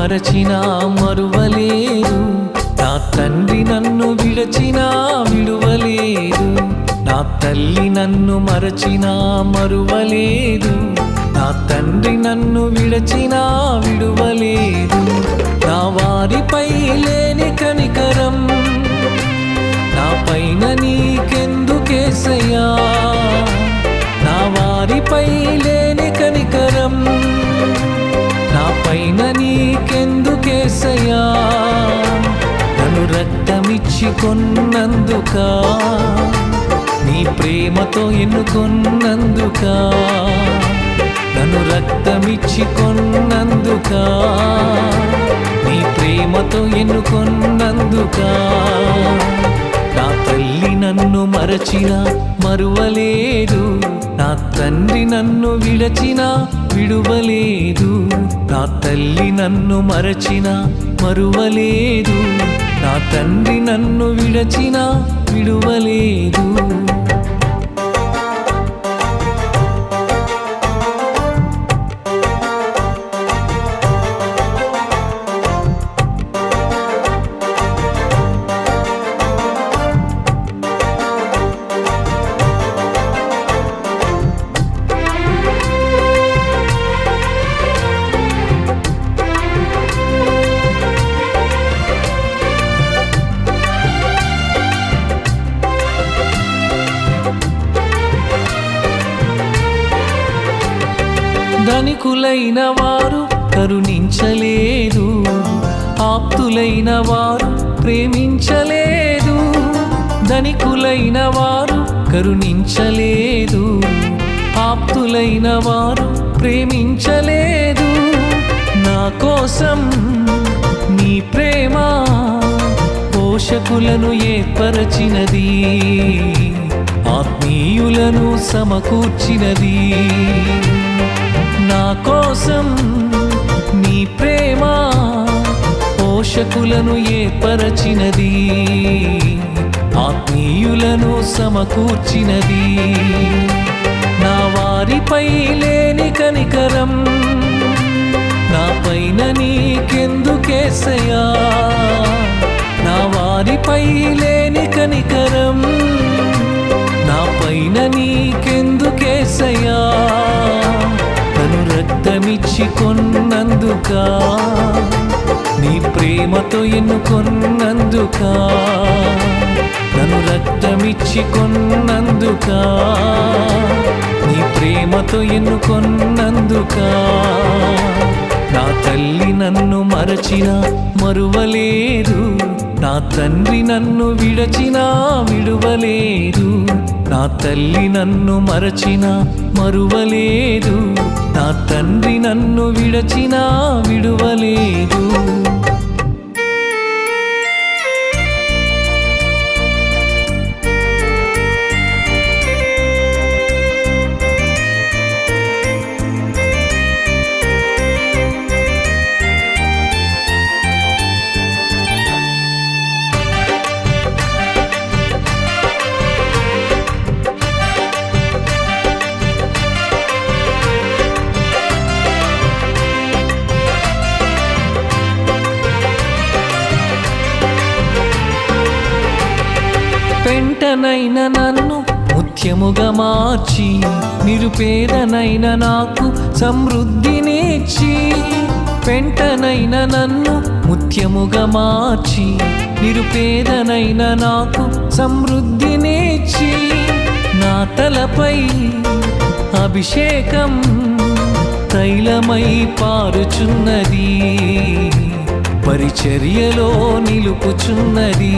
మరచినా మరువలేదు, నా తండ్రి నన్ను విడచినా విడువలేదు. నా తల్లి నన్ను మరచినా మరువలేదు, నా తండ్రి నన్ను విడచినా విడువలేదు. నా వారిపై లేని కనికరం నా పైన నీకెందుకేసయ్యా, నా వారిపై లేని కనికరం నా పైన నీకెందుకేసయ్యా. నన్ను రక్తమిచ్చి కొన్నందుక, నీ ప్రేమతో ఎన్నుకొన్నందుక, నన్ను రక్తమిచ్చి కొన్నందుక, నీ ప్రేమతో ఎన్నుకొన్నందుక. నా తల్లి నన్ను మరచినా మరువలేదు, నా తండ్రి నన్ను విడచినా విడువలేదు. నా తల్లి నన్ను మరచినా మరువలేదు, నా తండ్రి నన్ను విడచినా విడువలేదు. ధనికులైన వారు కరుణించలేదు, ఆప్తులైన వారు ప్రేమించలేదు. ధనికులైన వారు కరుణించలేదు, ఆప్తులైన వారు ప్రేమించలేదు. నా కోసం నీ ప్రేమ పోషకులను ఏర్పరచినది, ఆత్మీయులను సమకూర్చినది. నా కోసం నీ ప్రేమ పోషకులను ఏర్పరచినది, ఆత్మీయులను సమకూర్చినది. నా వారిపై లేని కనికరం నా పైన నీకెందుకేసయ్యా, నా వారిపై లేని కనికరం నా పైన నీకెందుకేసయ్యా. నన్ను రక్తమిచ్చి కొన్నందుక, నీ ప్రేమతో ఎన్నుకొన్నందుక, నన్ను రక్తమిచ్చి కొన్నందుక, నీ ప్రేమతో ఎన్నుకొన్నందుక. నా తల్లి నన్ను మరచినా మరువలేదు, నా తండ్రి నన్ను విడచినా విడువలేదు. నా తల్లి నన్ను మరచినా మరువలేదు, నా తండ్రి నన్ను విడచినా విడువలేదు. పెంటనైన నన్ను ముత్యముగా మార్చి, నిరుపేదనైన నాకు సమృద్ధినిచ్చి. పెంటనైన నన్ను ముత్యముగా మార్చి, నిరుపేదనైన నాకు సమృద్ధినిచ్చి. నా తలపై అభిషేకం తైలమై పారుచున్నది, పరిచర్యలో నిలుపుచున్నది.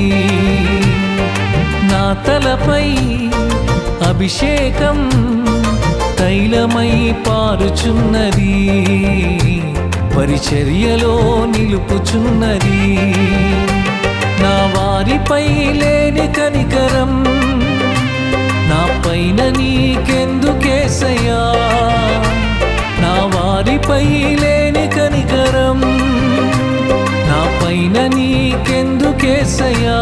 నా తలపై అభిషేకం తైలమై పారుచున్నది, పరిచర్యలో నిలుపుచున్నది. నా వారిపై లేని కనికరం నా పైన నీకెందుకేసయ్యా, నా వారిపై లేని కనికరం నా పైన నీకెందుకేసయ్యా.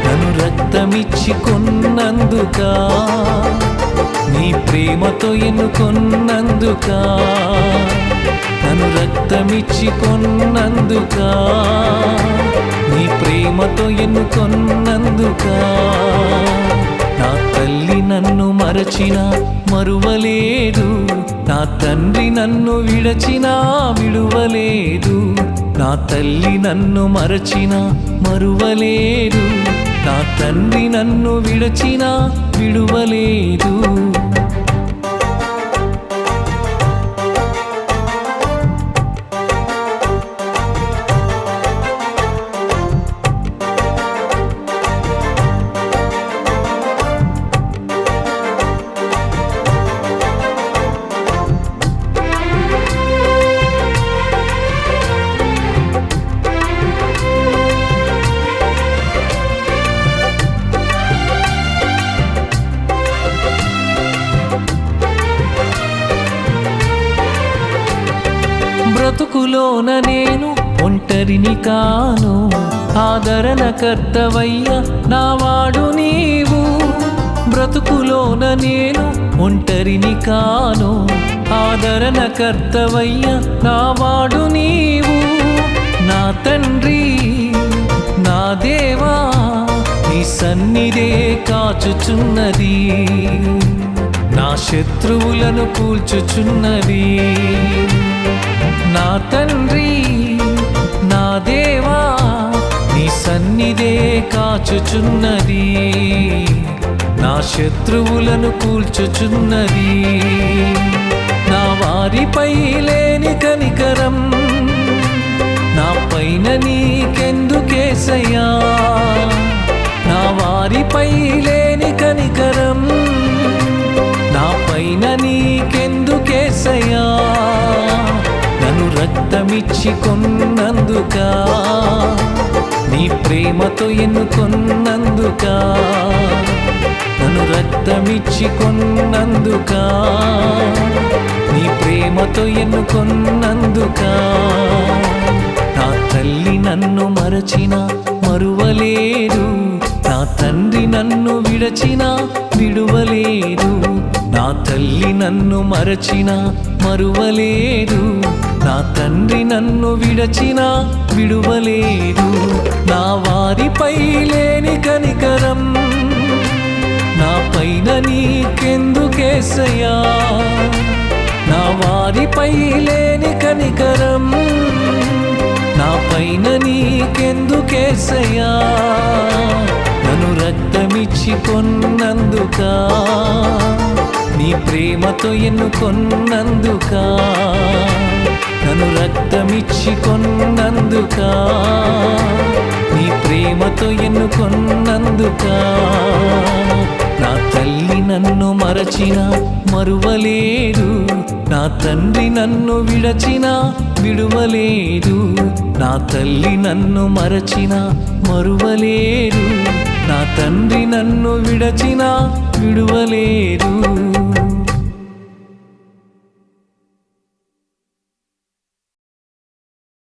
నన్ను రక్తమిచ్చి కొన్నందుక, నీ ప్రేమతో ఎన్నుకొన్నందుక, నన్ను రక్తమిచ్చి కొన్నందుకా, నీ ప్రేమతో ఎన్నుకొన్నందుకా. నా తల్లి నన్ను మరచినా మరువలేదు, నా తండ్రి నన్ను విడచినా విడువలేదు. నా తల్లి నన్ను మరచినా మరువలేదు, నా తండ్రి నన్ను విడచినా విడువలేదు. బ్రతుకులోన నేను ఒంటరిని కాను, ఆదరణకర్తవయ్య నావాడు నీవు. బ్రతుకులోన నేను ఒంటరిని కాను, ఆదరణకర్తవయ్య నావాడు నీవు. నా తండ్రి నా దేవా, నీ సన్నిధే కాచుచున్నది, నా శత్రువులను కూల్చుచున్నది. నా తండ్రి నా దేవా, నీ సన్నిధే కాచుచున్నది, నా శత్రువులను కూల్చుచున్నది. నా వారిపై లేని కనికరం నా పైన నీకెందుకేసయ్యా, నా వారిపై లేని కనికరం నా పైన నీకెందుకేసయ్యా. నన్ను రక్తమిచ్చి కొన్నందుకా, నీ ప్రేమతో ఎన్నుకొన్నందుకా. నన్ను రక్తమిచ్చి కొన్నందుకా, నీ ప్రేమతో ఎన్నుకొన్నందుకా. నా తల్లి నన్ను మరచినా మరువలేదు, నా తండ్రి నన్ను విడచినా విడువలేదు. నా తల్లి నన్ను మరచినా మరువలేదు, నా తండ్రి నన్ను విడచినా విడువలేదు. నా వారిపై లేని కనికరం నా పైన నీకెందుకేసయ్యా, నా వారిపై లేని కనికరం నా పైన నీకెందుకేసయ్యా. నన్ను రక్తమిచ్చి కొన్నందుకా, నీ ప్రేమతో ఎన్నుకొన్నందుకా. నన్ను రక్తమిచ్చి కొన్నందుకా, నీ ప్రేమతో ఎన్నుకొన్నందుకా. నా తల్లి నన్ను మరచినా మరువలేదు, నా తండ్రి నన్ను విడచినా విడువలేదు. నా తల్లి నన్ను మరచినా మరువలేదు, నా తండ్రి నన్ను విడచినా విడువలేదు.